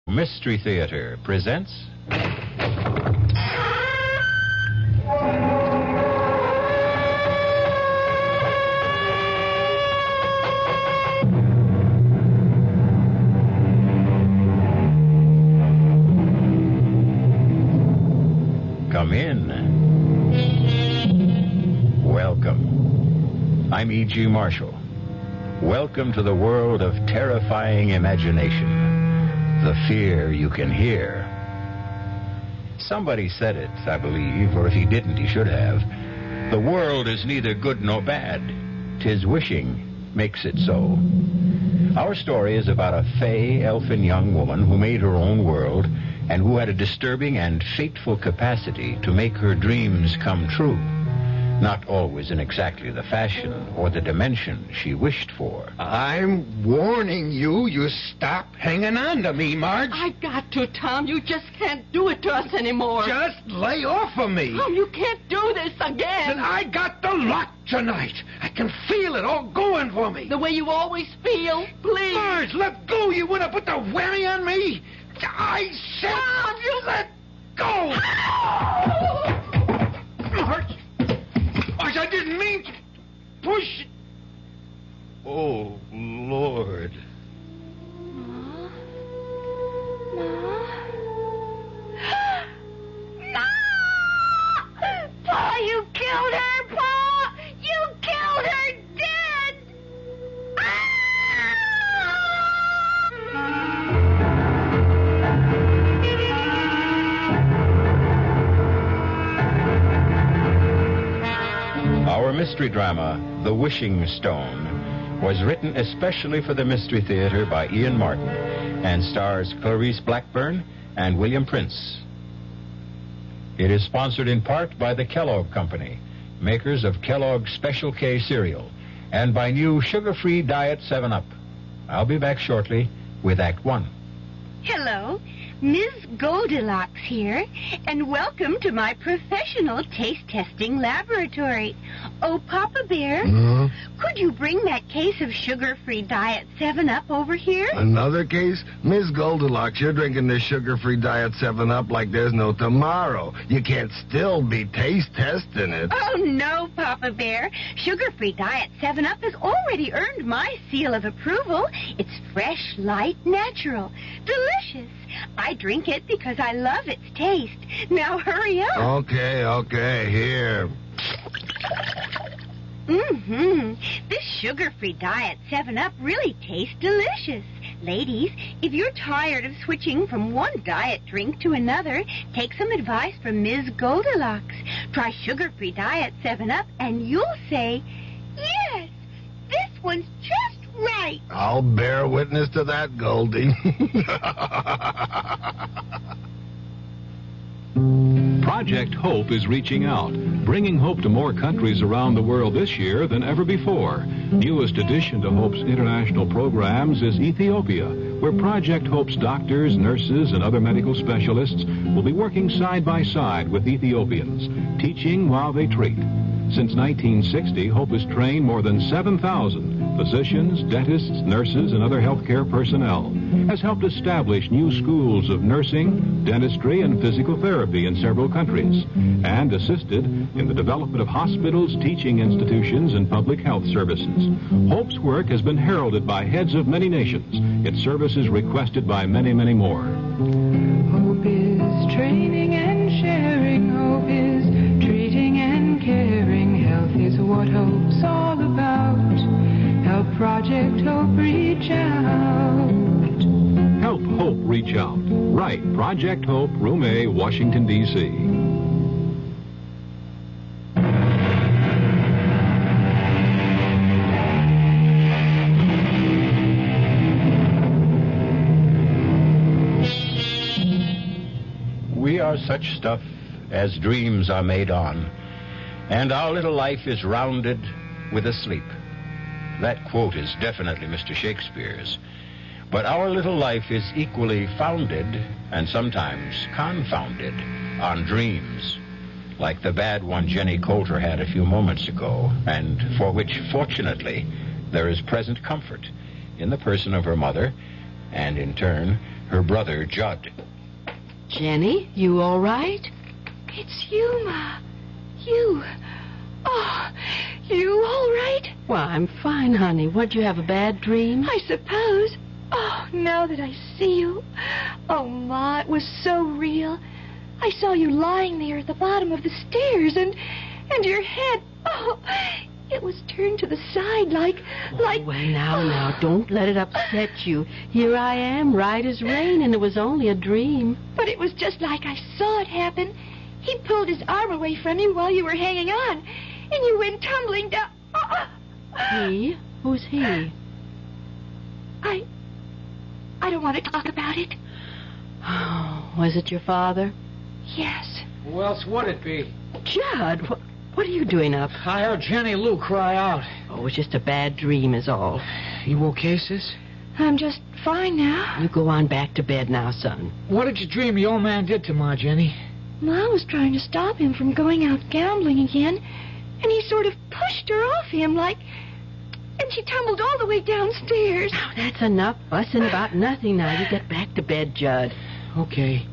Mystery Theater presents... Come in. Welcome. I'm E.G. Marshall. Welcome to the world of terrifying imagination. The fear you can hear. Somebody said it, I believe, or if he didn't, he should have. The world is neither good nor bad. 'Tis wishing makes it so. Our story is about a fey, elfin young woman who made her own world and who had a disturbing and fateful capacity to make her dreams come true. Not always in exactly the fashion or the dimension she wished for. I'm warning you, stop hanging on to me, Marge. I got to, Tom. You just can't do it to us anymore. Just lay off of me. Tom, you can't do this again. And I got the lot tonight. I can feel it all going for me. The way you always feel. Please. Marge, let go. You want to put the whammy on me? I said Tom, you let go. Marge, I didn't mean to push. Oh, Lord. Ma? Pa, you killed her, Pa! You killed her dead! Our mystery drama, The Wishing Stone, was written especially for the Mystery Theater by Ian Martin and stars Clarice Blackburn and William Prince. It is sponsored in part by the Kellogg Company, makers of Kellogg's Special K cereal, and by new sugar-free Diet 7-Up. I'll be back shortly with Act 1. Hello, Ms. Goldilocks here, and welcome to my professional taste testing laboratory. Oh, Papa Bear, could you bring that case of sugar-free Diet 7-Up over here? Another case? Miss Goldilocks, you're drinking this sugar-free Diet 7-Up like there's no tomorrow. You can't still be taste testing it. Oh, no, Papa Bear. Sugar-free Diet 7-Up has already earned my seal of approval. It's fresh, light, natural, delicious. I drink it because I love its taste. Now hurry up. Okay, here. This sugar-free Diet 7-Up really tastes delicious. Ladies, if you're tired of switching from one diet drink to another, take some advice from Ms. Goldilocks. Try sugar-free Diet 7-Up and you'll say, yes, this one's just right. I'll bear witness to that, Goldie. Project Hope is reaching out, bringing hope to more countries around the world this year than ever before. Newest addition to Hope's international programs is Ethiopia, where Project Hope's doctors, nurses, and other medical specialists will be working side by side with Ethiopians, teaching while they treat. Since 1960, Hope has trained more than 7,000 physicians, dentists, nurses, and other healthcare personnel, has helped establish new schools of nursing, dentistry, and physical therapy in several countries, and assisted in the development of hospitals, teaching institutions, and public health services. Hope's work has been heralded by heads of many nations, its services requested by many, many more. Hope is training and sharing. Hope is treating and caring. Health is what hope's all about. Help Project Hope reach out. Help Hope reach out. Right, Project Hope, Room A, Washington, D.C. We are such stuff as dreams are made on, and our little life is rounded with a sleep. That quote is definitely Mr. Shakespeare's. But our little life is equally founded, and sometimes confounded, on dreams, like the bad one Jenny Coulter had a few moments ago, and for which, fortunately, there is present comfort in the person of her mother, and in turn, her brother, Judd. Jenny, you all right? It's you, Ma. You. Oh, you all right? Well, I'm fine, honey. What'd you have, a bad dream? I suppose. Oh, now that I see you. Oh, Ma, it was so real. I saw you lying there at the bottom of the stairs, and your head, oh, it was turned to the side like... Well, now, don't let it upset you. Here I am, right as rain, and it was only a dream. But it was just like I saw it happen. He pulled his arm away from you while you were hanging on, and you went tumbling down. He? Who's he? I don't want to talk about it. Oh, was it your father? Yes. Who else would it be? Judd, what are you doing up? I heard Jenny Lou cry out. Oh, it was just a bad dream is all. You okay, sis? I'm just fine now. You go on back to bed now, son. What did you dream the old man did to Ma, Jenny? Ma was trying to stop him from going out gambling again, and he sort of pushed her off him and she tumbled all the way downstairs. Now, that's enough fussing about nothing now. You get back to bed, Judd. Okay.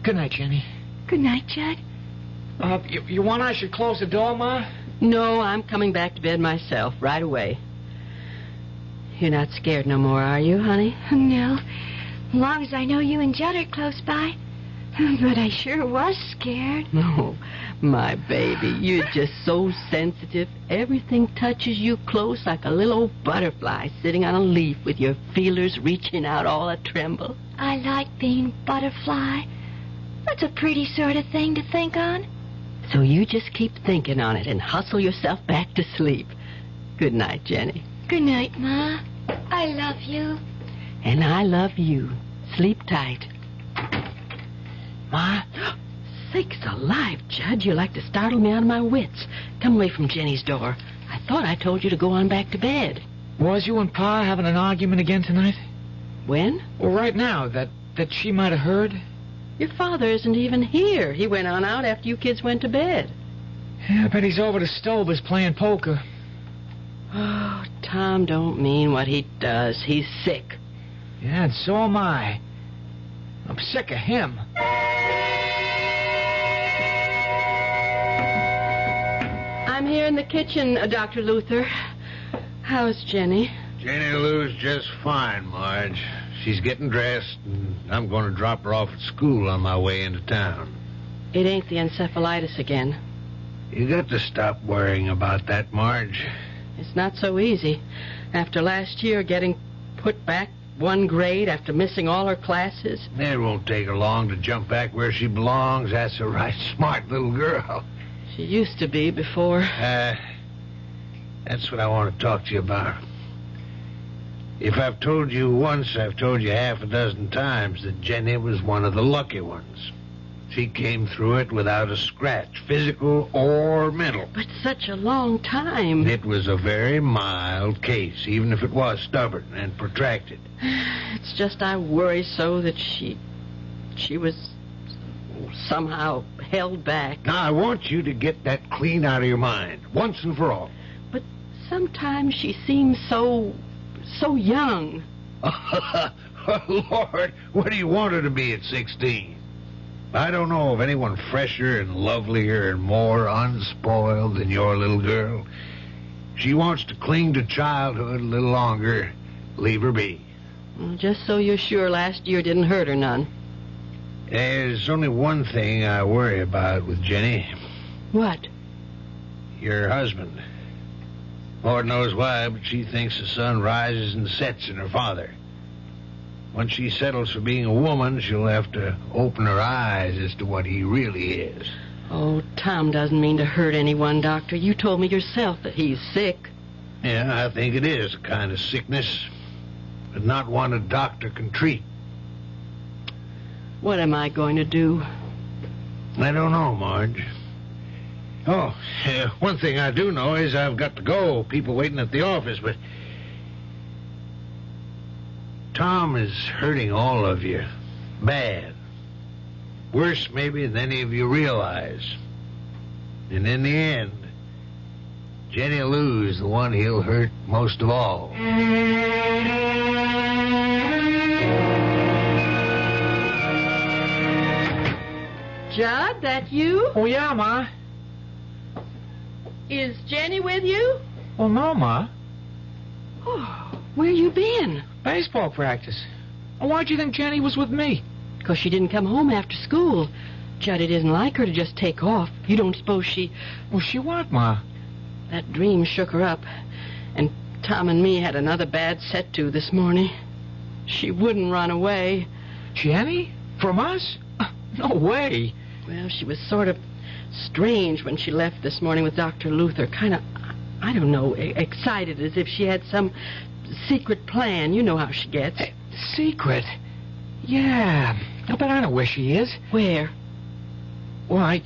Good night, Jenny. Good night, Judd. You want I should close the door, Ma? No, I'm coming back to bed myself right away. You're not scared no more, are you, honey? No. As long as I know you and Judd are close by. But I sure was scared. Oh, my baby, you're just so sensitive. Everything touches you close like a little old butterfly sitting on a leaf with your feelers reaching out all a-tremble. I like being butterfly. That's a pretty sort of thing to think on. So you just keep thinking on it and hustle yourself back to sleep. Good night, Jenny. Good night, Ma. I love you. And I love you. Sleep tight. Ma? Sakes alive, Judd. You like to startle me out of my wits. Come away from Jenny's door. I thought I told you to go on back to bed. Was you and Pa having an argument again tonight? When? Well, right now, that she might have heard. Your father isn't even here. He went on out after you kids went to bed. Yeah, I bet he's over to Stober's playing poker. Oh, Tom don't mean what he does. He's sick. Yeah, and so am I. I'm sick of him. I'm here in the kitchen, Dr. Luther. How's Jenny? Jenny Lou's just fine, Marge. She's getting dressed, and I'm going to drop her off at school on my way into town. It ain't the encephalitis again. You got to stop worrying about that, Marge. It's not so easy. After last year getting put back one grade after missing all her classes. It won't take her long to jump back where she belongs. That's a right smart little girl. She used to be before. That's what I want to talk to you about. If I've told you once, I've told you half a dozen times that Jenny was one of the lucky ones. She came through it without a scratch, physical or mental. But such a long time. It was a very mild case, even if it was stubborn and protracted. It's just I worry so that she was somehow held back. Now, I want you to get that clean out of your mind, once and for all. But sometimes she seems so young. Lord, what do you want her to be at 16? I don't know of anyone fresher and lovelier and more unspoiled than your little girl. She wants to cling to childhood a little longer. Leave her be. Well, just so you're sure last year didn't hurt her none. There's only one thing I worry about with Jenny. What? Your husband. Lord knows why, but she thinks the sun rises and sets in her father. When she settles for being a woman, she'll have to open her eyes as to what he really is. Oh, Tom doesn't mean to hurt anyone, Doctor. You told me yourself that he's sick. Yeah, I think it is a kind of sickness, but not one a doctor can treat. What am I going to do? I don't know, Marge. Oh, one thing I do know is I've got to go. People waiting at the office, but Tom is hurting all of you. Bad. Worse, maybe, than any of you realize. And in the end, Jenny Lou's the one he'll hurt most of all. Judd, that you? Oh, yeah, Ma. Is Jenny with you? Well, no, Ma. Oh, where you been? Baseball practice. Well, why'd you think Jenny was with me? 'Cause she didn't come home after school. Judd, it isn't like her to just take off. You don't suppose she... Well, she what, Ma? That dream shook her up. And Tom and me had another bad set-to this morning. She wouldn't run away. Jenny? From us? No way. Well, she was sort of strange when she left this morning with Dr. Luther. Kind of, I don't know, excited, as if she had some secret plan. You know how she gets. Secret? Yeah. But I know where she is. Where? Well, I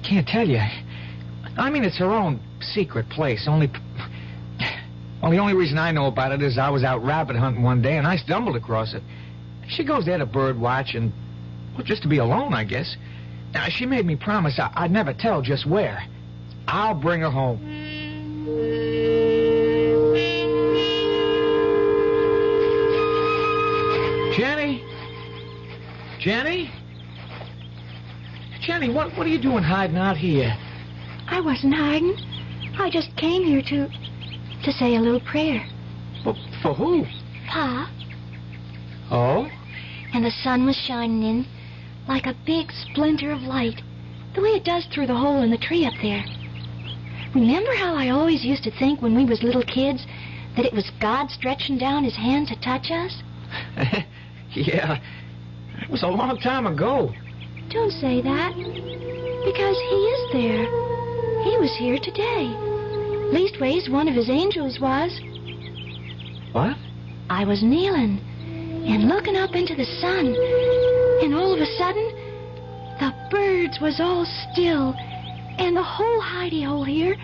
can't tell you. I mean, it's her own secret place. Well, the only reason I know about it is I was out rabbit hunting one day and I stumbled across it. She goes there to bird watch and, well, just to be alone, I guess. Now, she made me promise I'd never tell just where. I'll bring her home. Jenny? Jenny? Jenny, what are you doing hiding out here? I wasn't hiding. I just came here to say a little prayer. Well, for who? Pa. Oh? And the sun was shining in like a big splinter of light, the way it does through the hole in the tree up there. Remember how I always used to think when we was little kids that it was God stretching down his hand to touch us? Yeah, it was a long time ago. Don't say that, because he is there. He was here today. Leastways, one of his angels was. What? I was kneeling and looking up into the sun, and all of a sudden, the birds was all still, and the whole hidey-hole here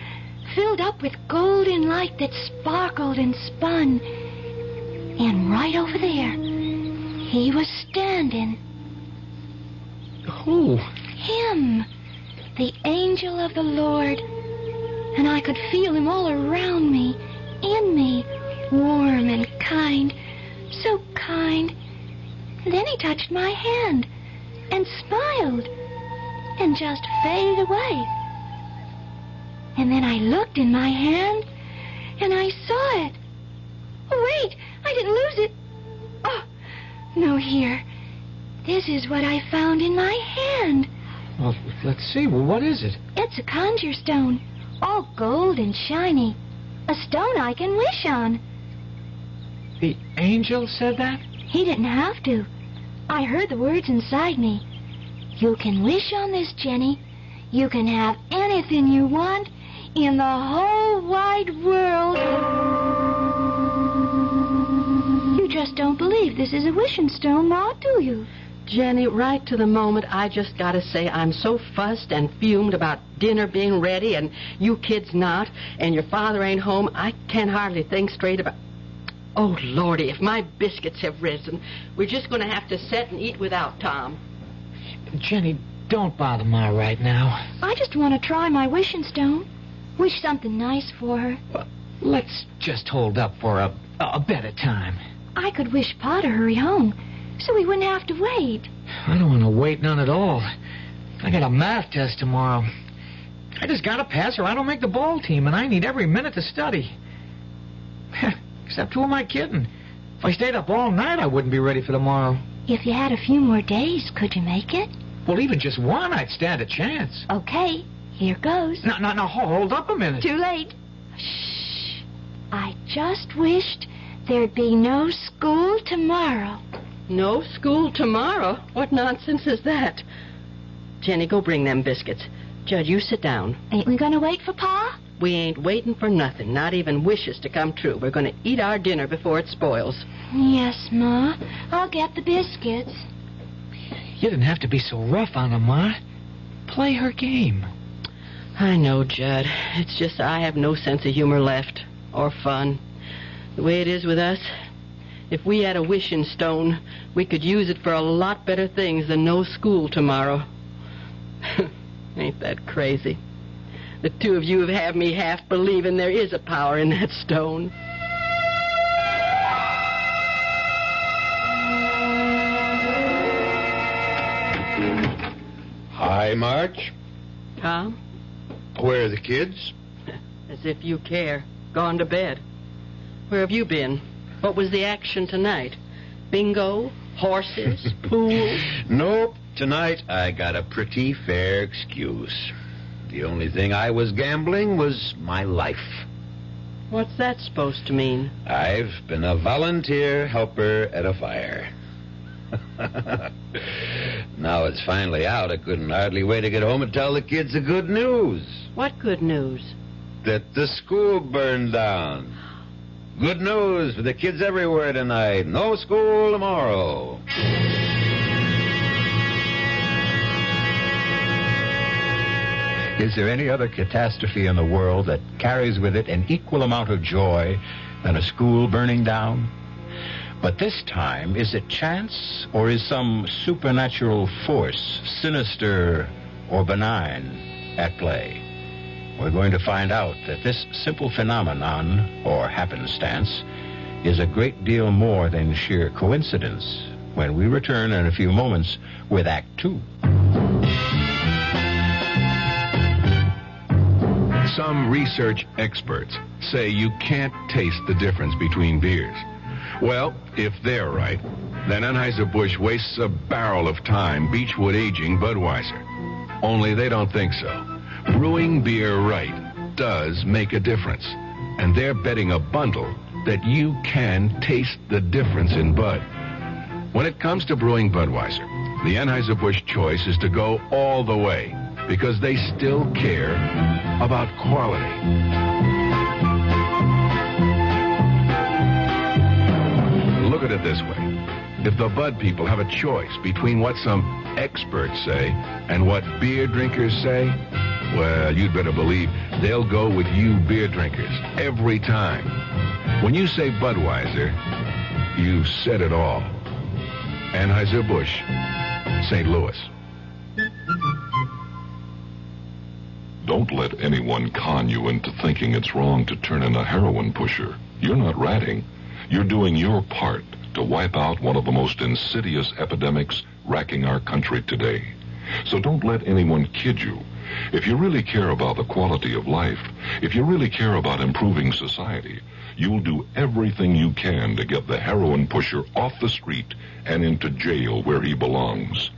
filled up with golden light that sparkled and spun. And right over there, he was standing. Who? Him, the angel of the Lord. And I could feel him all around me, in me, warm and kind, so kind. And then he touched my hand and smiled and just faded away. And then I looked in my hand and I saw it. Oh, wait, I didn't lose it. Oh, no, here. This is what I found in my hand. Well, let's see. Well, what is it? It's a conjure stone, all gold and shiny. A stone I can wish on. The angel said that? He didn't have to. I heard the words inside me. You can wish on this, Jenny. You can have anything you want in the whole wide world. You just don't believe this is a wishing stone, Ma, do you? Jenny, right to the moment, I just got to say I'm so fussed and fumed about dinner being ready and you kids not, and your father ain't home, I can't hardly think straight about... Oh, Lordy, if my biscuits have risen, we're just going to have to sit and eat without Tom. Jenny, don't bother Ma right now. I just want to try my wishing stone. Wish something nice for her. Well, let's just hold up for a better time. I could wish Pa to hurry home, so we wouldn't have to wait. I don't want to wait none at all. I got a math test tomorrow. I just got to pass or I don't make the ball team, and I need every minute to study. Except who am I kidding? If I stayed up all night, I wouldn't be ready for tomorrow. If you had a few more days, could you make it? Well, even just one, I'd stand a chance. Okay, here goes. No, hold up a minute. Too late. Shh. I just wished there'd be no school tomorrow. No school tomorrow? What nonsense is that? Jenny, go bring them biscuits. Judd, you sit down. Ain't we gonna wait for Pa? We ain't waiting for nothing, not even wishes to come true. We're going to eat our dinner before it spoils. Yes, Ma. I'll get the biscuits. You didn't have to be so rough on her, Ma. Play her game. I know, Judd. It's just I have no sense of humor left, or fun. The way it is with us, if we had a wishing stone, we could use it for a lot better things than no school tomorrow. Ain't that crazy? The two of you have had me half believing there is a power in that stone. High Hi, Marge. Tom? Where are the kids? As if you care. Gone to bed. Where have you been? What was the action tonight? Bingo? Horses? Pool? Nope. Tonight I got a pretty fair excuse. The only thing I was gambling was my life. What's that supposed to mean? I've been a volunteer helper at a fire. Now it's finally out. I couldn't hardly wait to get home and tell the kids the good news. What good news? That the school burned down. Good news for the kids everywhere tonight. No school tomorrow. Is there any other catastrophe in the world that carries with it an equal amount of joy than a school burning down? But this time, is it chance or is some supernatural force, sinister or benign, at play? We're going to find out that this simple phenomenon, or happenstance, is a great deal more than sheer coincidence when we return in a few moments with Act 2. Some research experts say you can't taste the difference between beers. Well, if they're right, then Anheuser-Busch wastes a barrel of time Beechwood aging Budweiser. Only they don't think so. Brewing beer right does make a difference. And they're betting a bundle that you can taste the difference in Bud. When it comes to brewing Budweiser, the Anheuser-Busch choice is to go all the way because they still care about quality. Look at it this way. If the Bud people have a choice between what some experts say and what beer drinkers say, well, you'd better believe they'll go with you beer drinkers every time. When you say Budweiser, you've said it all. Anheuser-Busch, St. Louis. Don't let anyone con you into thinking it's wrong to turn in a heroin pusher. You're not ratting. You're doing your part to wipe out one of the most insidious epidemics racking our country today. So don't let anyone kid you. If you really care about the quality of life, if you really care about improving society, you'll do everything you can to get the heroin pusher off the street and into jail where he belongs.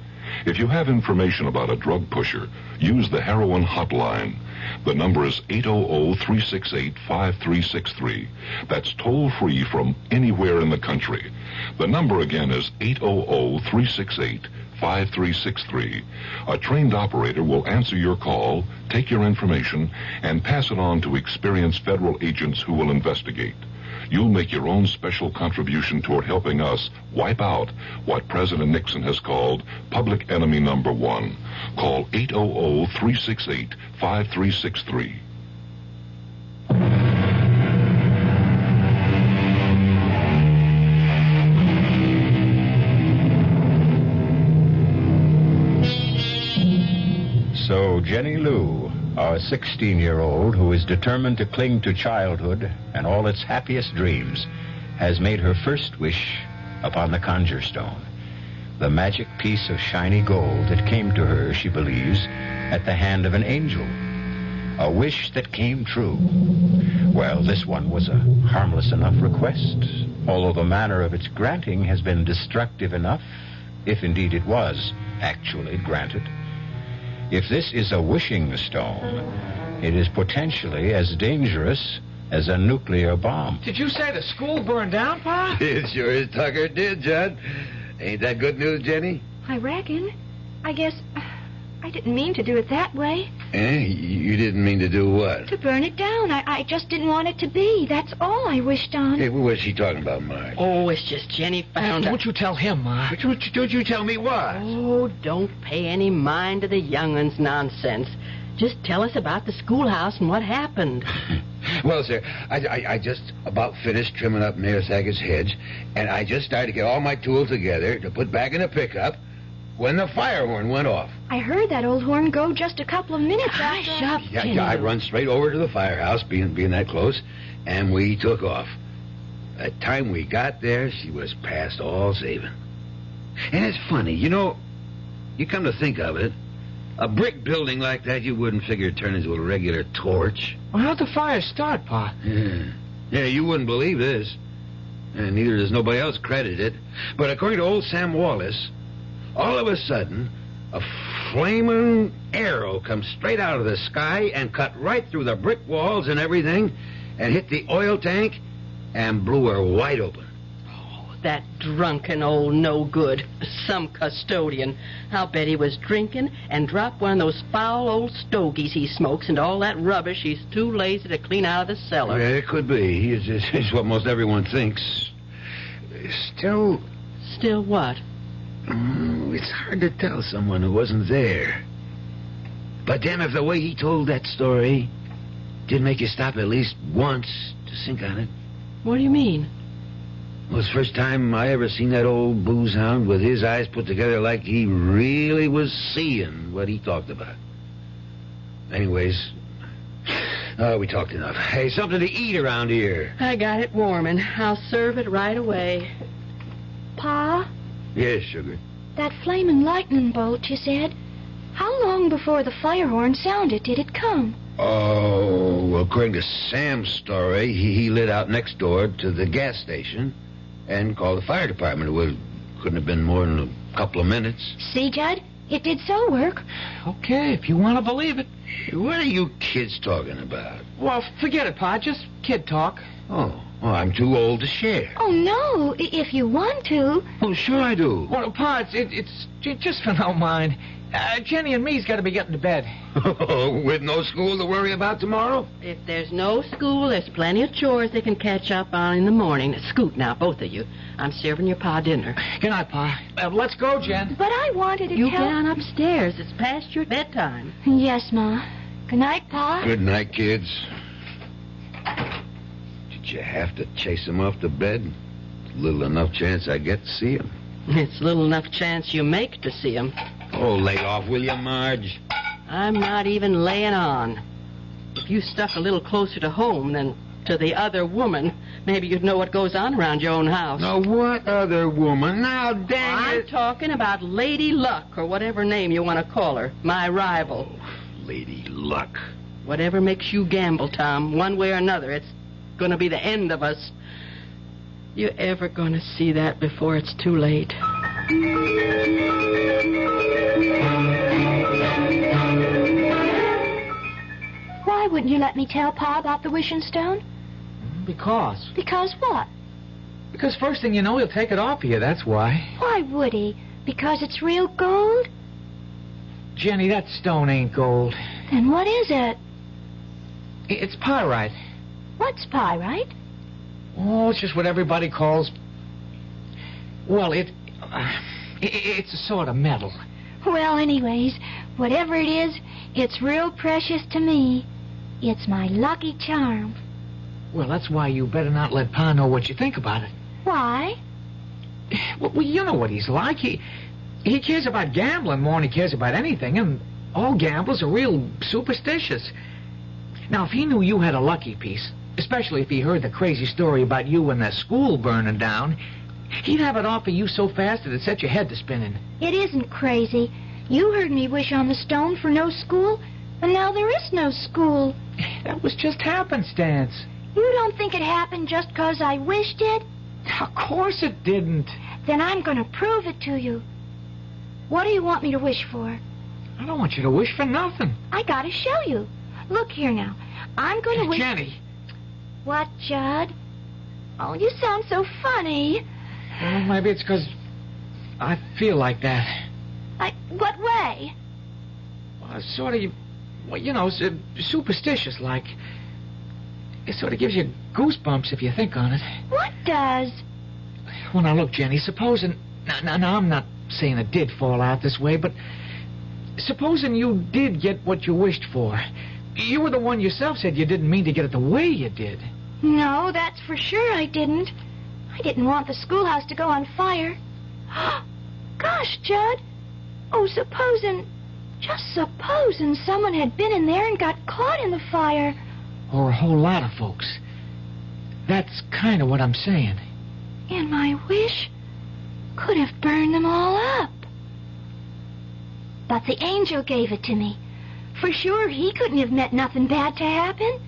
If you have information about a drug pusher, use the heroin hotline. The number is 800-368-5363. That's toll-free from anywhere in the country. The number again is 800-368-5363. A trained operator will answer your call, take your information, and pass it on to experienced federal agents who will investigate. You'll make your own special contribution toward helping us wipe out what President Nixon has called public enemy number one. Call 800-368-5363. So Jenny Lou, our 16-year-old who is determined to cling to childhood and all its happiest dreams, has made her first wish upon the conjure stone, the magic piece of shiny gold that came to her, she believes, at the hand of an angel. A wish that came true. Well, this one was a harmless enough request, although the manner of its granting has been destructive enough, if indeed it was actually granted. If this is a wishing stone, it is potentially as dangerous as a nuclear bomb. Did you say the school burned down, Pa? It sure as Tucker did, Judd. Ain't that good news, Jenny? I reckon. I guess I didn't mean to do it that way. You didn't mean to do what? To burn it down. I just didn't want it to be. That's all I wished on. Hey, what was she talking about, Marge? Oh, it's just Jenny found Don't you tell him, Ma. Don't you tell me what? Oh, don't pay any mind to the young'un's nonsense. Just tell us about the schoolhouse and what happened. Well, sir, I just about finished trimming up Mayor Sackett's hedge, and I just started to get all my tools together to put back in the pickup when the fire horn went off. I heard that old horn go just a couple of minutes after. Hush up, Jenny. Yeah, I run straight over to the firehouse, being that close, and we took off. By the time we got there, she was past all saving. And it's funny, you know, you come to think of it, A brick building like that, you wouldn't figure it'd turn into a regular torch. Well, how'd the fire start, Pa? Yeah, you wouldn't believe this. And neither does nobody else credit it. But according to old Sam Wallace, all of a sudden, a flaming arrow comes straight out of the sky and cut right through the brick walls and everything and hit the oil tank and blew her wide open. That drunken old no-good. Some custodian. I'll bet he was drinking and dropped one of those foul old stogies he smokes into all that rubbish he's too lazy to clean out of the cellar. Yeah, it could be. It's what most everyone thinks. Still... Still what? It's hard to tell someone who wasn't there. But damn if the way he told that story did make you stop at least once to think on it. What do you mean? Well, it's the first time I ever seen that old booze hound with his eyes put together like he really was seeing what he talked about. Anyways, we talked enough. Hey, something to eat around here. I got it warming. I'll serve it right away. Pa, Yes, sugar. that flaming lightning bolt you said, how long before the fire horn sounded did it come? Oh, well, according to Sam's story, he lit out next door to the gas station and called the fire department. Well, couldn't have been more than a couple of minutes. See, Judd? It did so work. Okay, if you want to believe it. What are you kids talking about? Well, forget it, Pa. Just kid talk. Oh, I'm too old to share. Oh, no, if you want to. Oh, sure I do. Well, Pa, it's just for no mind. Jenny and me's got to be getting to bed. With no school to worry about tomorrow? If there's no school, there's plenty of chores they can catch up on in the morning. Scoot now, both of you. I'm serving your Pa dinner. Good night, Pa. Let's go, Jen. But I wanted to You tell... get on upstairs. It's past your bedtime. Yes, Ma. Good night, Pa. Good night, kids. Did you have to chase him off to bed? Little enough chance I get to see him. It's little enough chance you make to see him. Oh, lay off, will you, Marge? I'm not even laying on. If you stuck a little closer to home than to the other woman, maybe you'd know what goes on around your own house. Now, what other woman? Now, dang I'm it. talking about Lady Luck, or whatever name you want to call her. My rival. Lady Luck. Whatever makes you gamble, Tom, one way or another, it's going to be the end of us. You ever going to see that before it's too late? Why wouldn't you let me tell Pa about the wishing stone? Because. Because what? Because first thing you know, he'll take it off of you, that's why. Why would he? Because it's real gold? Jenny, that stone ain't gold. Then what is it? It's pyrite. What's pyrite? Oh, it's just what everybody calls... Well, it's a sort of metal. Well, anyways, whatever it is, it's real precious to me. It's my lucky charm. Well, that's why you better not let Pa know what you think about it. Why? Well, you know what he's like. He cares about gambling more than he cares about anything, and all gamblers are real superstitious. Now, if he knew you had a lucky piece, especially if he heard the crazy story about you and the school burning down, he'd have it off of you so fast that it'd set your head to spinning. It isn't crazy. You heard me wish on the stone for no school, and now there is no school. That was just happenstance. You don't think it happened just 'cause I wished it? Of course it didn't. Then I'm going to prove it to you. What do you want me to wish for? I don't want you to wish for nothing. I got to show you. Look here now. I'm going to wish... Jenny. What, Judd? Oh, you sound so funny. Well, maybe it's 'cause I feel like that. What way? Well, sort of, well, you know, superstitious like. It sort of gives you goosebumps if you think on it. What does? Well, now, look, Jenny, supposing... Now, I'm not saying it did fall out this way, but supposing you did get what you wished for. You were the one yourself said you didn't mean to get it the way you did. No, that's for sure I didn't. I didn't want the schoolhouse to go on fire. Gosh, Judd. Oh, just supposing someone had been in there and got caught in the fire. Or a whole lot of folks. That's kind of what I'm saying. And my wish could have burned them all up. But the angel gave it to me. For sure, he couldn't have meant nothing bad to happen.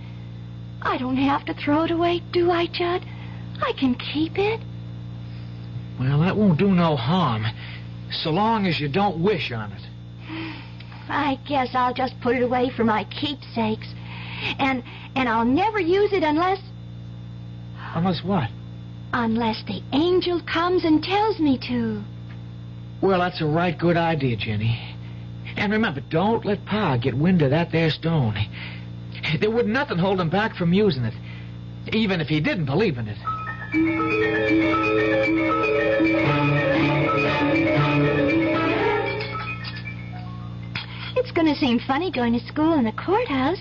I don't have to throw it away, do I, Judd? I can keep it. Well, that won't do no harm, so long as you don't wish on it. I guess I'll just put it away for my keepsakes. And I'll never use it unless... Unless what? Unless the angel comes and tells me to. Well, that's a right good idea, Jenny. And remember, don't let Pa get wind of that there stone. There would nothing hold him back from using it, even if he didn't believe in it. It's going to seem funny going to school in the courthouse.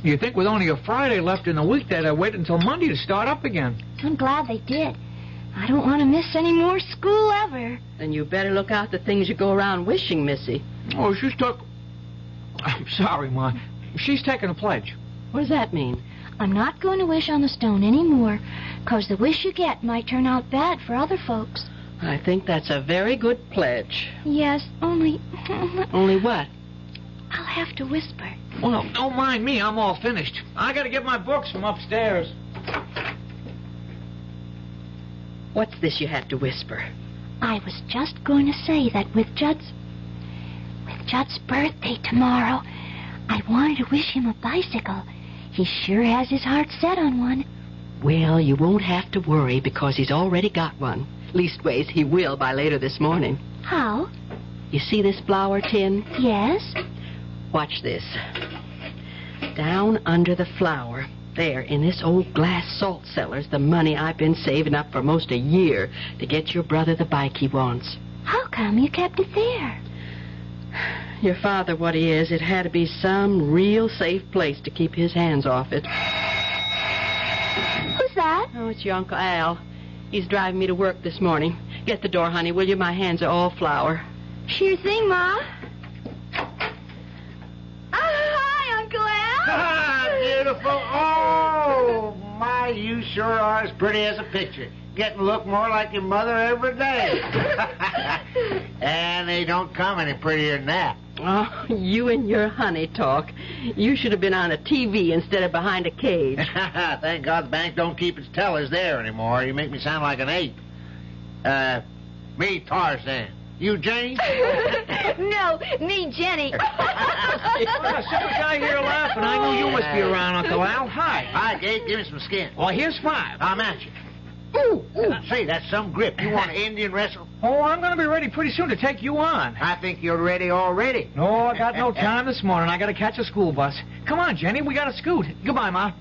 You think with only a Friday left in the week they'd wait until Monday to start up again? I'm glad they did. I don't want to miss any more school ever. Then you better look out the things you go around wishing, Missy. Oh, she's took... I'm sorry, Ma. She's taking a pledge. What does that mean? I'm not going to wish on the stone anymore, 'cause the wish you get might turn out bad for other folks. I think that's a very good pledge. Yes, only... Only what? I'll have to whisper. Well, don't mind me. I'm all finished. I got to get my books from upstairs. What's this you have to whisper? I was just going to say that with Judd's birthday tomorrow, I wanted to wish him a bicycle. He sure has his heart set on one. Well, you won't have to worry because he's already got one. Leastways, he will by later this morning. How? You see this flour tin? Yes. Watch this. Down under the flour, there in this old glass salt cellar's the money I've been saving up for most a year to get your brother the bike he wants. How come you kept it there? Your father, what he is, it had to be some real safe place to keep his hands off it. Who's that? Oh, it's your Uncle Al. He's driving me to work this morning. Get the door, honey, will you? My hands are all flour. Sure thing, Ma. Hi, Uncle Al. Ah, beautiful. Oh, my, you sure are as pretty as a picture. Getting to look more like your mother every day. And they don't come any prettier than that. Oh, you and your honey talk. You should have been on a TV instead of behind a cage. Thank God the bank don't keep its tellers there anymore. You make me sound like an ape. Me, Tarzan. You, Jane? No, me, Jenny. Well, I saw a guy here laughing. I knew you must be around, Uncle Al. Hi. Hi, Gabe. Give me some skin. Well, here's 5. I'm at you. Ooh. Say, that's some grip. You want to Indian wrestle? Oh, I'm going to be ready pretty soon to take you on. I think you're ready already. No, I got no time this morning. I got to catch a school bus. Come on, Jenny. We got to scoot. Goodbye, Ma.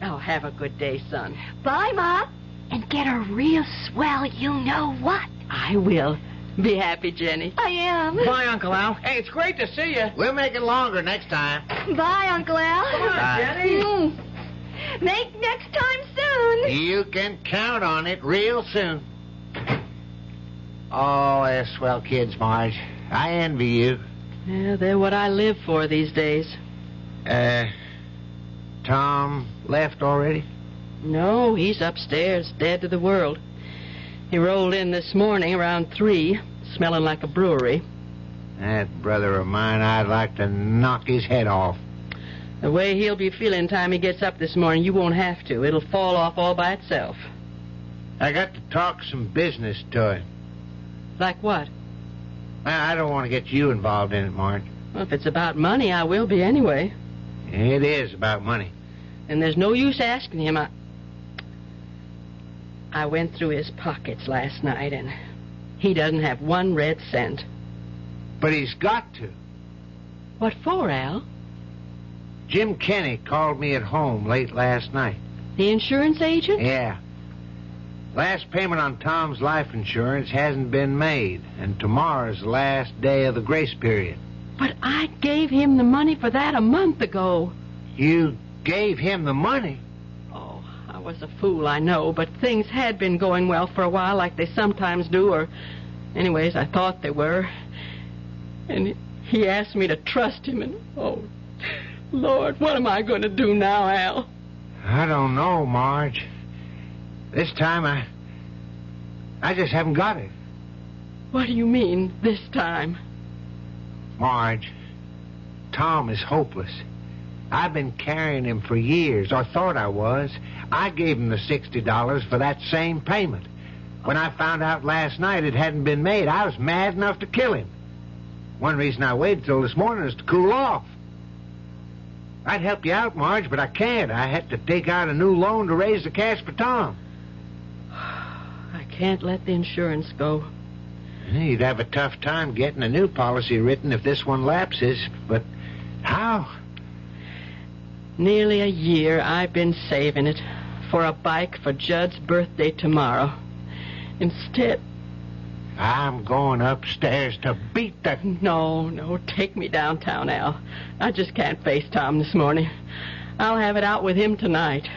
Oh, have a good day, son. Bye, Ma. And get a real swell you-know-what. I will. Be happy, Jenny. I am. Bye, Uncle Al. Hey, it's great to see you. We'll make it longer next time. Bye, Uncle Al. Come on, Bye. Jenny. Make next time soon. You can count on it real soon. Oh, they're swell kids, Marge. I envy you. Yeah, they're what I live for these days. Tom left already? No, he's upstairs, dead to the world. He rolled in this morning around 3, smelling like a brewery. That brother of mine, I'd like to knock his head off. The way he'll be feeling time he gets up this morning, you won't have to. It'll fall off all by itself. I got to talk some business to him. Like what? I don't want to get you involved in it, Marge. Well, if it's about money, I will be anyway. It is about money. And there's no use asking him. I went through his pockets last night, and he doesn't have 1 red cent. But he's got to. What for, Al? Jim Kenny called me at home late last night. The insurance agent? Yeah. Last payment on Tom's life insurance hasn't been made, and tomorrow's the last day of the grace period. But I gave him the money for that a month ago. You gave him the money? Oh, I was a fool, I know, but things had been going well for a while like they sometimes do, or anyways, I thought they were. And he asked me to trust him, and oh, Lord, what am I going to do now, Al? I don't know, Marge. This time, I just haven't got it. What do you mean, this time? Marge, Tom is hopeless. I've been carrying him for years, or thought I was. I gave him the $60 for that same payment. When I found out last night it hadn't been made, I was mad enough to kill him. One reason I waited till this morning is to cool off. I'd help you out, Marge, but I can't. I had to take out a new loan to raise the cash for Tom. I can't let the insurance go. You'd have a tough time getting a new policy written if this one lapses, but how? Nearly a year I've been saving it for a bike for Judd's birthday tomorrow. Instead... I'm going upstairs to beat the... No, take me downtown, Al. I just can't face Tom this morning. I'll have it out with him tonight.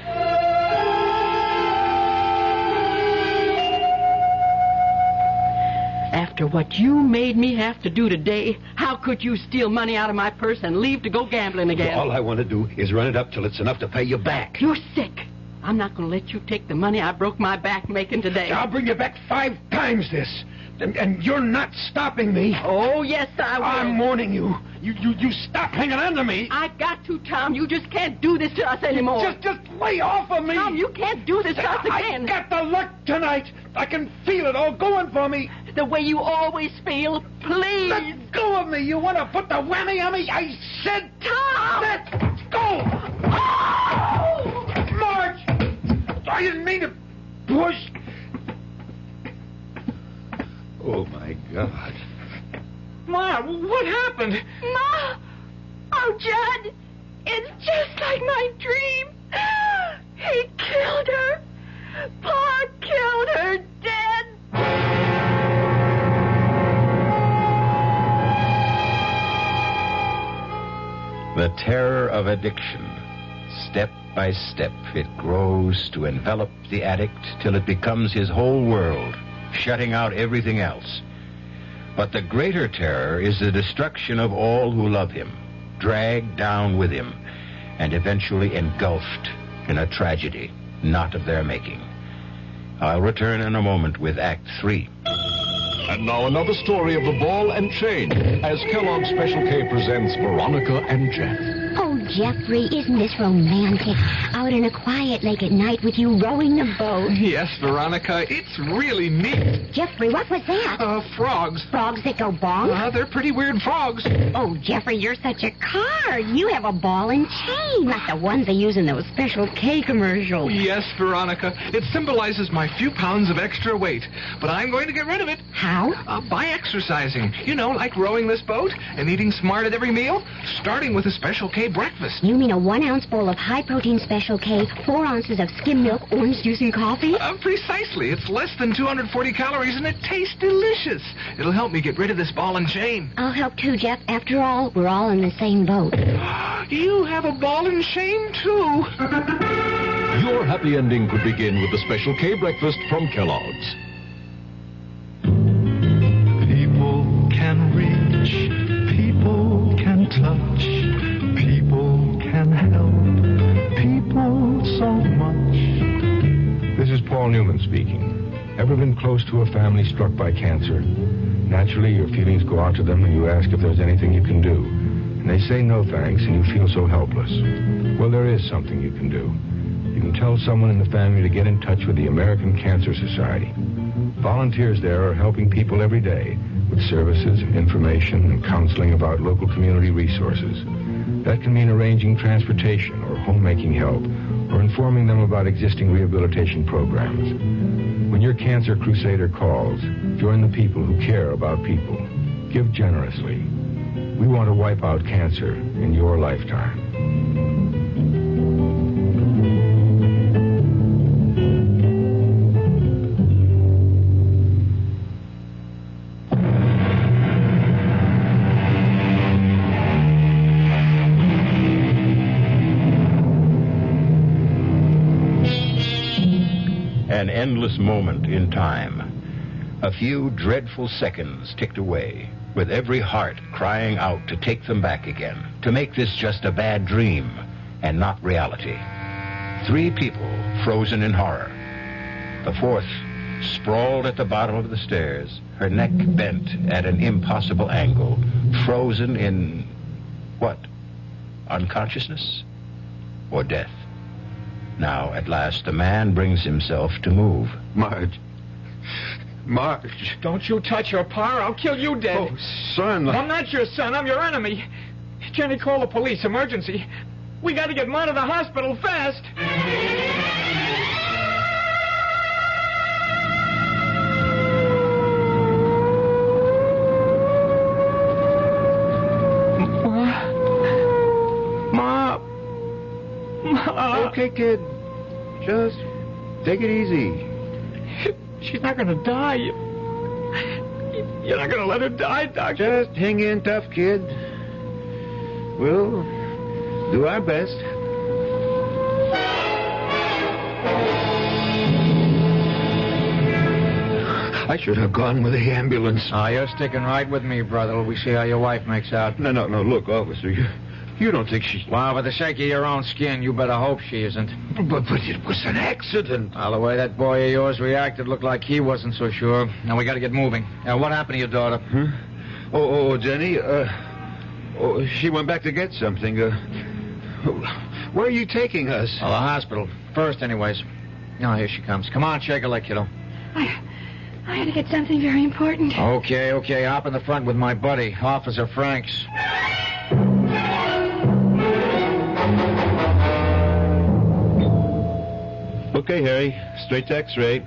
After what you made me have to do today, how could you steal money out of my purse and leave to go gambling again? All I want to do is run it up till it's enough to pay you back. You're sick. I'm not going to let you take the money I broke my back making today. I'll bring you back 5 times this. And you're not stopping me. Oh, yes, I will. I'm warning you. You stop hanging on to me. I got to, Tom. You just can't do this to us anymore. Just lay off of me. Tom, you can't do this to us again. I got the luck tonight. I can feel it all going for me. The way you always feel. Please. Let go of me. You want to put the whammy on me? I said... Tom! Let go! Oh! Marge! I didn't mean to push... Oh, my God. Ma, what happened? Ma! Oh, Judd! It's just like my dream. He killed her. Pa killed her dead. The terror of addiction. Step by step, it grows to envelop the addict till it becomes his whole world, shutting out everything else. But the greater terror is the destruction of all who love him, dragged down with him, and eventually engulfed in a tragedy not of their making. I'll return in a moment with Act 3. And now another story of the ball and chain as Kellogg's Special K presents Veronica and Jeff. Oh, Jeffrey, isn't this romantic? Out in a quiet lake at night with you rowing the boat. Yes, Veronica, it's really neat. Jeffrey, what was that? Frogs. Frogs that go bonk? They're pretty weird frogs. Oh, Jeffrey, you're such a card. You have a ball and chain, like the ones they use in those Special K commercials. Yes, Veronica. It symbolizes my few pounds of extra weight. But I'm going to get rid of it. How? By exercising. You know, like rowing this boat and eating smart at every meal, starting with a Special K breakfast. You mean a 1-ounce bowl of high-protein Special K, 4 ounces of skim milk, orange juice, and coffee? Precisely. It's less than 240 calories, and it tastes delicious. It'll help me get rid of this ball and chain. I'll help too, Jeff. After all, we're all in the same boat. You have a ball and chain, too. Your happy ending could begin with the Special K breakfast from Kellogg's. People can reach, people can touch, people can help, people so much. This is Paul Newman speaking. Ever been close to a family struck by cancer? Naturally, your feelings go out to them and you ask if there's anything you can do. And they say no thanks and you feel so helpless. Well, there is something you can do. You can tell someone in the family to get in touch with the American Cancer Society. Volunteers there are helping people every day with services, information, and counseling about local community resources. That can mean arranging transportation or homemaking help or informing them about existing rehabilitation programs. When your cancer crusader calls, join the people who care about people. Give generously. We want to wipe out cancer in your lifetime. An endless moment in time. A few dreadful seconds ticked away, with every heart crying out to take them back again, to make this just a bad dream and not reality. 3 people frozen in horror. The 4th sprawled at the bottom of the stairs, her neck bent at an impossible angle, frozen in, what, unconsciousness or death. Now, at last, the man brings himself to move. Marge. Don't you touch her, Pa, or I'll kill you dead. Oh, son. I'm not your son. I'm your enemy. Jenny, call the police. Emergency. We got to get Ma to the hospital fast. Ma. Okay, kid. Just take it easy. She's not going to die. You're not going to let her die, Doctor. Just hang in tough, kid. We'll do our best. I should have gone with the ambulance. You're sticking right with me, brother. We see how your wife makes out. No. Look, officer, you don't think she... Well, for the sake of your own skin, you better hope she isn't. But it was an accident. Well, the way that boy of yours reacted looked like he wasn't so sure. Now, we got to get moving. What happened to your daughter? Huh? Oh, Jenny, she went back to get something. Where are you taking us? The hospital. First, anyways. Now, here she comes. Come on, shake a leg, kiddo. I had to get something very important. Okay. Hop in the front with my buddy, Officer Franks. Okay, Harry. Straight to X-ray.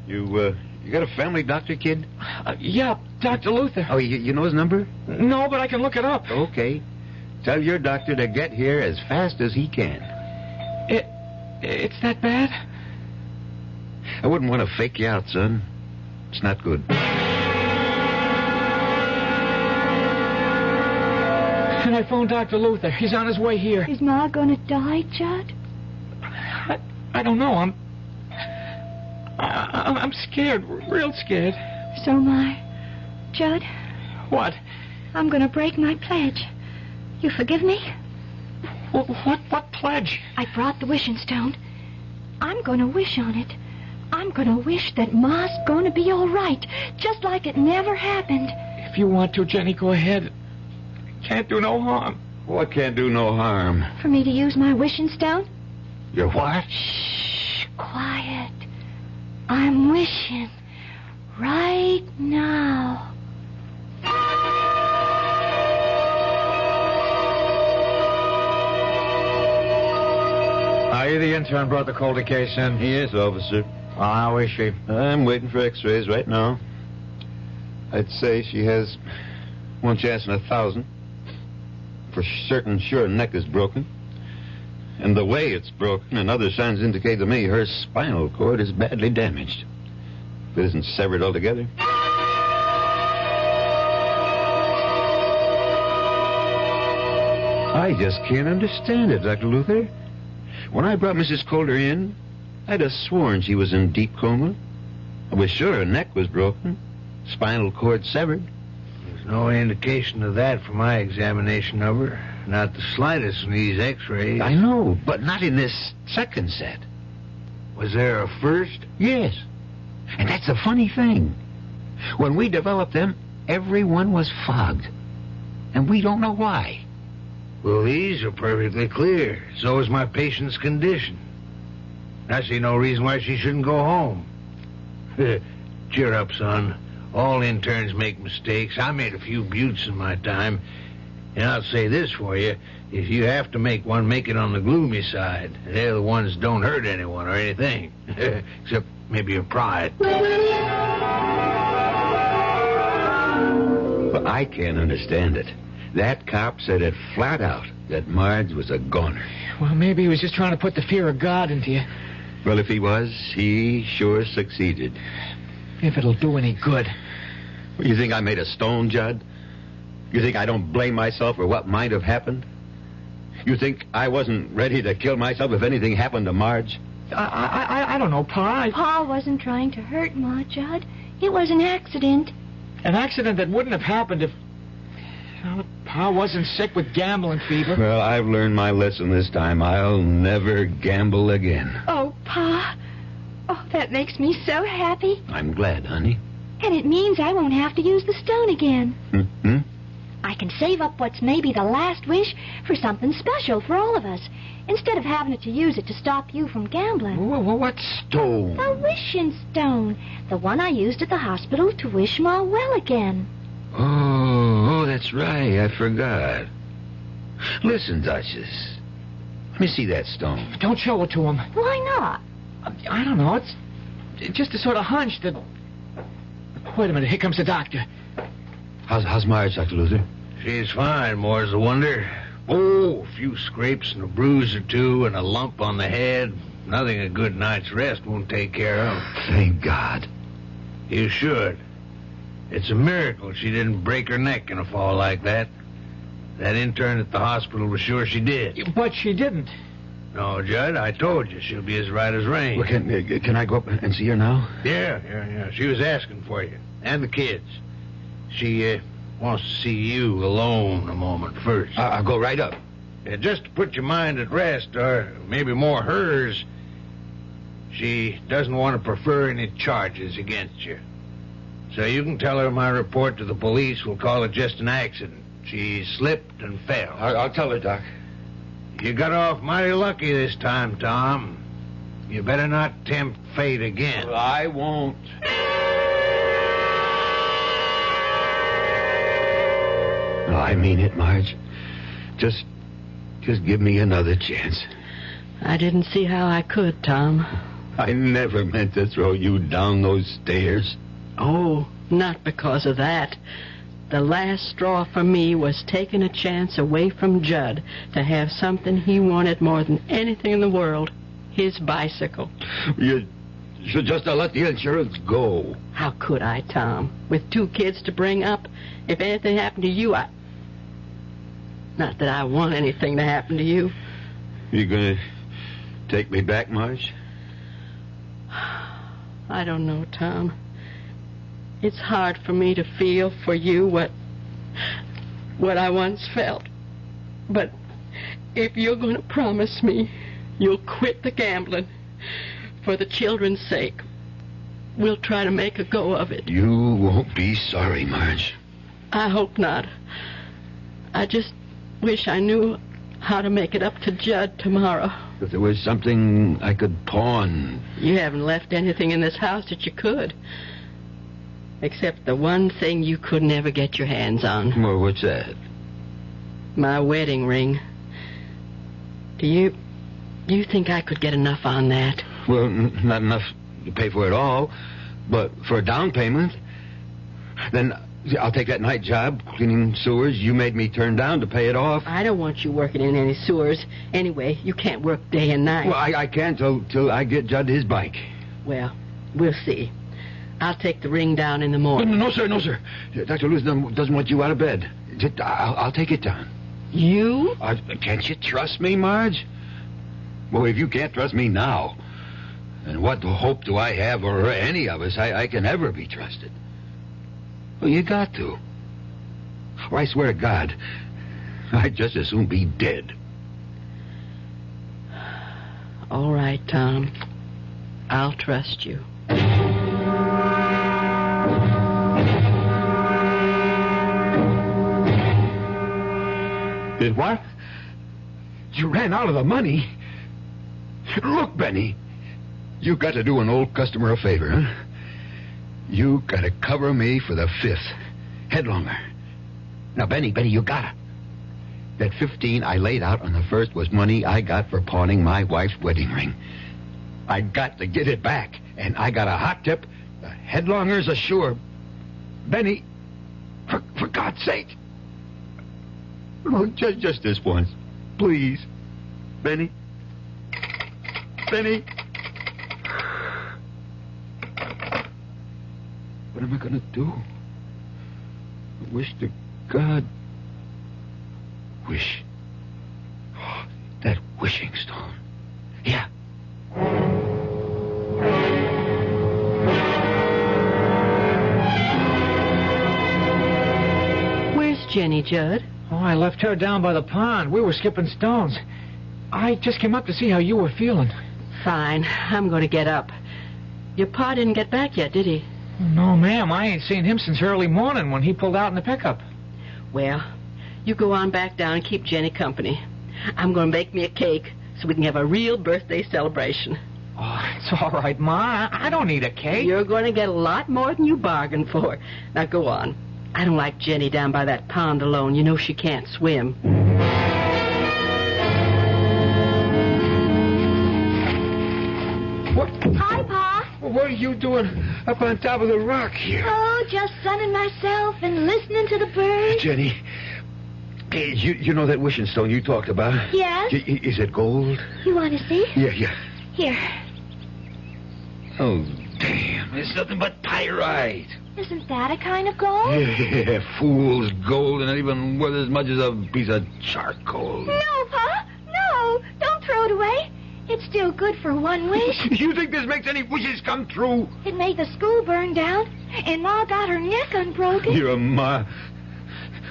You got a family doctor, kid? Yeah, Dr. Luther. Oh, you know his number? No, but I can look it up. Okay. Tell your doctor to get here as fast as he can. It's that bad? I wouldn't want to fake you out, son. It's not good. Can I phone Dr. Luther? He's on his way here. Is Ma gonna die, Judd? I don't know. I'm scared, real scared. So am I. Judd? What? I'm gonna break my pledge. You forgive me? What pledge? I brought the wishing stone. I'm gonna wish on it. I'm gonna wish that Ma's gonna be all right, just like it never happened. If you want to, Jenny, go ahead. Can't do no harm. What can't do no harm? For me to use my wishing stone? Your what? Shh, quiet. I'm wishing right now. Are you the intern brought the Calder case in? He is, officer. Well, how is she? I'm waiting for x-rays right now. I'd say she has one chance in 1,000. For certain, sure, her neck is broken. And the way it's broken and other signs indicate to me her spinal cord is badly damaged. If it isn't severed altogether. I just can't understand it, Dr. Luther. When I brought Mrs. Calder in, I'd have sworn she was in deep coma. I was sure her neck was broken, spinal cord severed. There's no indication of that from my examination of her. Not the slightest in these x-rays. I know, but not in this second set. Was there a first? Yes. And that's the funny thing. When we developed them, everyone was fogged. And we don't know why. Well, these are perfectly clear. So is my patient's condition. I see no reason why she shouldn't go home. Cheer up, son. All interns make mistakes. I made a few buttes in my time. And I'll say this for you. If you have to make one, make it on the gloomy side. They're the ones that don't hurt anyone or anything. Except maybe your pride. But I can't understand it. That cop said it flat out that Marge was a goner. Well, maybe he was just trying to put the fear of God into you. Well, if he was, he sure succeeded. If it'll do any good. You think I made a stone, Judd? You think I don't blame myself for what might have happened? You think I wasn't ready to kill myself if anything happened to Marge? I don't know, Pa. Pa wasn't trying to hurt Ma, Judd. It was an accident. An accident that wouldn't have happened if... Well, Pa wasn't sick with gambling fever. Well, I've learned my lesson this time. I'll never gamble again. Oh, Pa. Oh, Oh, that makes me so happy. I'm glad, honey. And it means I won't have to use the stone again. Mm-hmm. I can save up what's maybe the last wish for something special for all of us, instead of having to use it to stop you from gambling. What stone? The wishing stone. The one I used at the hospital to wish Ma well again. Oh, that's right. I forgot. Listen, Duchess. Let me see that stone. Don't show it to him. Why not? I don't know. It's just a sort of hunch that... Wait a minute. Here comes the doctor. How's Marge, Dr. Luther? She's fine, more's the wonder. Oh, a few scrapes and a bruise or two and a lump on the head. Nothing a good night's rest won't take care of. Thank God. You should. It's a miracle she didn't break her neck in a fall like that. That intern at the hospital was sure she did. But she didn't. No, Judd, I told you she'll be as right as rain. Well, can I go up and see her now? Yeah. She was asking for you. And the kids. She wants to see you alone a moment first. I'll go right up. Yeah, just to put your mind at rest, or maybe more hers, she doesn't want to prefer any charges against you. So you can tell her my report to the police will call it just an accident. She slipped and fell. I'll tell her, Doc. You got off mighty lucky this time, Tom. You better not tempt fate again. Well, I won't. No, I mean it, Marge. Just give me another chance. I didn't see how I could, Tom. I never meant to throw you down those stairs. Oh, not because of that. The last straw for me was taking a chance away from Judd to have something he wanted more than anything in the world, his bicycle. You should just have let the insurance go. How could I, Tom? With 2 kids to bring up, if anything happened to you, Not that I want anything to happen to you. You gonna take me back, Marge? I don't know, Tom. It's hard for me to feel for you what I once felt. But if you're going to promise me you'll quit the gambling for the children's sake, we'll try to make a go of it. You won't be sorry, Marge. I hope not. I just wish I knew how to make it up to Judd tomorrow. If there was something I could pawn... You haven't left anything in this house that you could. Except the one thing you could never get your hands on. Well, what's that? My wedding ring. Do you think I could get enough on that? Well, not enough to pay for it all, but for a down payment. Then I'll take that night job, cleaning sewers you made me turn down to pay it off. I don't want you working in any sewers. Anyway, you can't work day and night. Well, I can till I get Judd his bike. Well, we'll see. I'll take the ring down in the morning. No, sir. Dr. Lewis doesn't want you out of bed. I'll take it down. You? Can't you trust me, Marge? Well, if you can't trust me now, then what hope do I have, or any of us, I can ever be trusted? Well, you got to. Or I swear to God, I'd just as soon be dead. All right, Tom. I'll trust you. Did what? You ran out of the money? Look, Benny, you got to do an old customer a favor, huh? You got to cover me for the 5th. Headlonger. Now, Benny, you gotta. That 15 I laid out on the 1st was money I got for pawning my wife's wedding ring. I got to get it back, and I got a hot tip. The headlonger's assured. Benny, for God's sake. Oh, just this once. Please. Benny. What am I going to do? I wish to God. Wish. Oh, that wishing stone. Yeah. Where's Jenny, Judd? Oh, I left her down by the pond. We were skipping stones. I just came up to see how you were feeling. Fine. I'm going to get up. Your pa didn't get back yet, did he? No, ma'am. I ain't seen him since early morning when he pulled out in the pickup. Well, you go on back down and keep Jenny company. I'm going to bake me a cake so we can have a real birthday celebration. Oh, it's all right, Ma. I don't need a cake. You're going to get a lot more than you bargained for. Now, go on. I don't like Jenny down by that pond alone. You know she can't swim. What? Hi, Pa. What are you doing up on top of the rock here? Oh, just sunning myself and listening to the birds. Jenny, you know that wishing stone you talked about? Yes? Is it gold? You want to see? Yeah. Here. Oh, damn. It's nothing but pyrite. Isn't that a kind of gold? Yeah, fool's gold and not even worth as much as a piece of charcoal. No, Pa. No. Don't throw it away. It's still good for one wish. You think this makes any wishes come true? It made the school burn down, and Ma got her neck unbroken. Your Ma.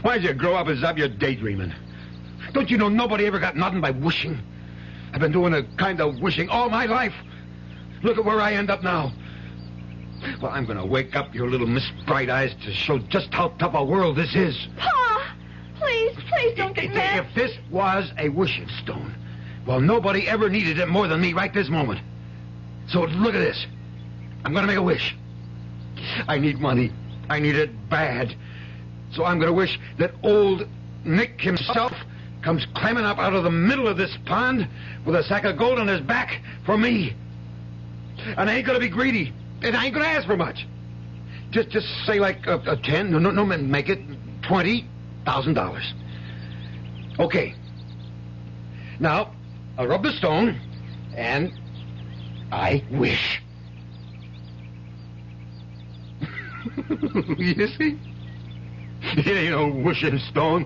Why'd you grow up and stop your daydreaming? Don't you know nobody ever got nothing by wishing? I've been doing a kind of wishing all my life. Look at where I end up now. Well, I'm going to wake up your little Miss Bright Eyes to show just how tough a world this is. Pa! Please don't get mad. If this was a wishing stone, well, nobody ever needed it more than me right this moment. So look at this. I'm going to make a wish. I need money. I need it bad. So I'm going to wish that old Nick himself comes climbing up out of the middle of this pond with a sack of gold on his back for me. And I ain't going to be greedy. And I ain't going to ask for much. Just say like a 10, no, make it $20,000. Okay. Now, I'll rub the stone, and I wish. You see? It ain't no wishing stone.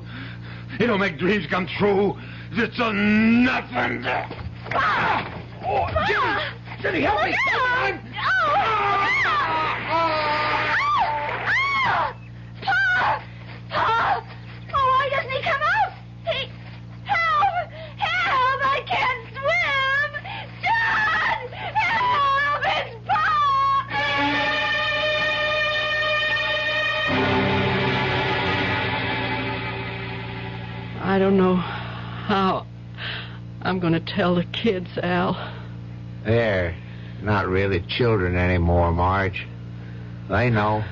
It don't make dreams come true. It's a nothing. Ah! Oh, Jenny, help me! Pa! Oh, why doesn't he come out? Help! I can't swim! Dad! Help! It's Pa! I don't know how I'm going to tell the kids, Al. They're not really children anymore, Marge. They know.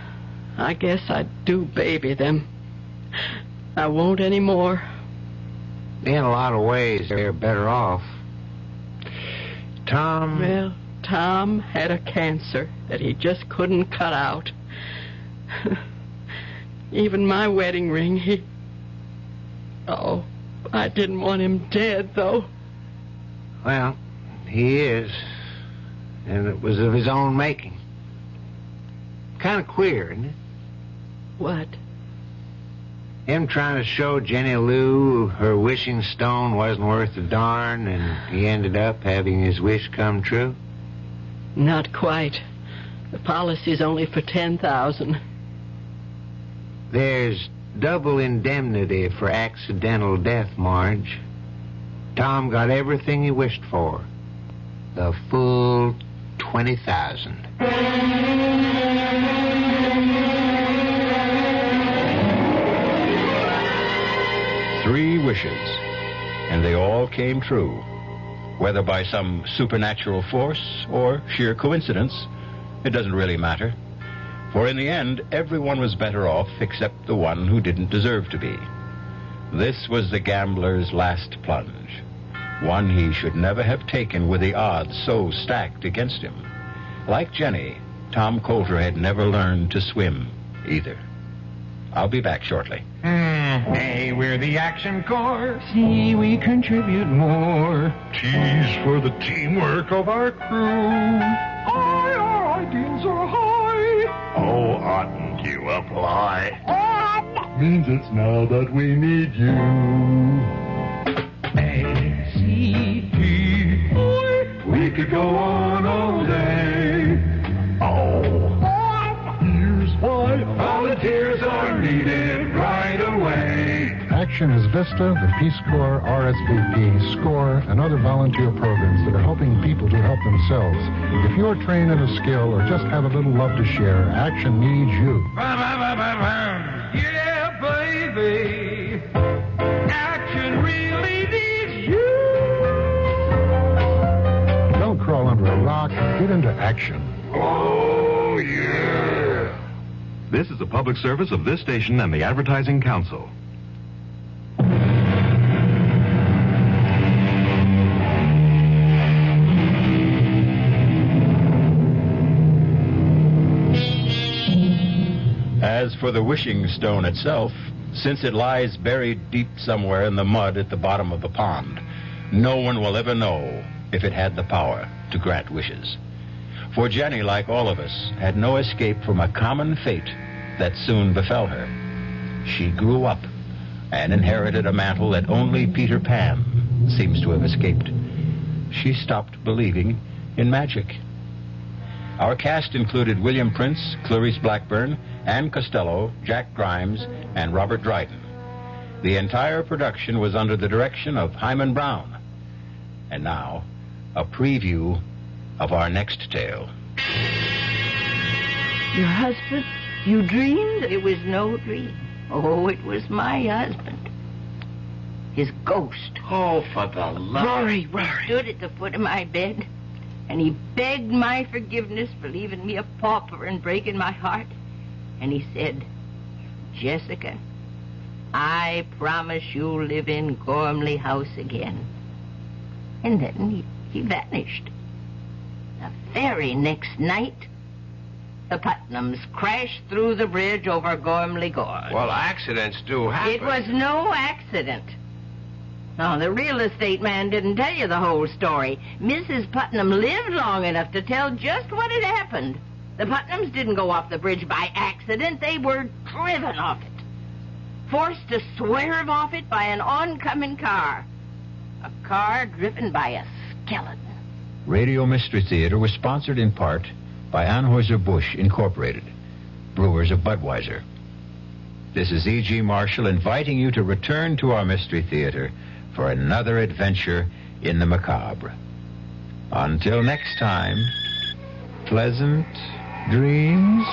I guess I do baby them. I won't anymore. In a lot of ways, they're better off. Tom... Well, Tom had a cancer that he just couldn't cut out. Even my wedding ring, he... Oh, I didn't want him dead, though. Well, he is. And it was of his own making. Kind of queer, isn't it? What? Him trying to show Jenny Lou her wishing stone wasn't worth a darn, and he ended up having his wish come true? Not quite. The policy's only for $10,000. There's double indemnity for accidental death, Marge. Tom got everything he wished for. The full $20,000. Three wishes, and they all came true. Whether by some supernatural force or sheer coincidence, it doesn't really matter. For in the end, everyone was better off except the one who didn't deserve to be. This was the gambler's last plunge, one he should never have taken with the odds so stacked against him. Like Jenny, Tom Coulter had never learned to swim either. I'll be back shortly. Hey, we're the Action Corps. See, we contribute more. T's for the teamwork of our crew. Aye, our ideals are high. Oh, oughtn't you apply? Means it's now that we need you. A-C-P. We could go on all day. Oh. Here's why volunteers are needed right away. action is Vista, the Peace Corps, RSVP, SCORE, and other volunteer programs that are helping people to help themselves. If you're trained in a skill or just have a little love to share, Action needs you. Yeah, baby. Action really needs you. Don't crawl under a rock. Get into action. Oh, yeah. This is a public service of this station and the Advertising Council. As for the wishing stone itself, since it lies buried deep somewhere in the mud at the bottom of the pond, no one will ever know if it had the power to grant wishes. For Jenny, like all of us, had no escape from a common fate that soon befell her. She grew up and inherited a mantle that only Peter Pan seems to have escaped. She stopped believing in magic. Our cast included William Prince, Clarice Blackburn, Ann Costello, Jack Grimes, and Robert Dryden. The entire production was under the direction of Himan Brown. And now, a preview of our next tale. Your husband? You dreamed? It was no dream. Oh, it was my husband. His ghost. Oh, for the love... Rory. Stood at the foot of my bed, and he begged my forgiveness for leaving me a pauper and breaking my heart. And he said, Jessica, I promise you'll live in Gormley House again. And then he vanished. The very next night, the Putnams crashed through the bridge over Gormley Gorge. Well, accidents do happen. It was no accident. No, the real estate man didn't tell you the whole story. Mrs. Putnam lived long enough to tell just what had happened. The Putnams didn't go off the bridge by accident. They were driven off it. Forced to swerve off it by an oncoming car. A car driven by a skeleton. Radio Mystery Theater was sponsored in part by Anheuser-Busch Incorporated, brewers of Budweiser. This is E.G. Marshall inviting you to return to our Mystery Theater for another adventure in the macabre. Until next time, pleasant dreams.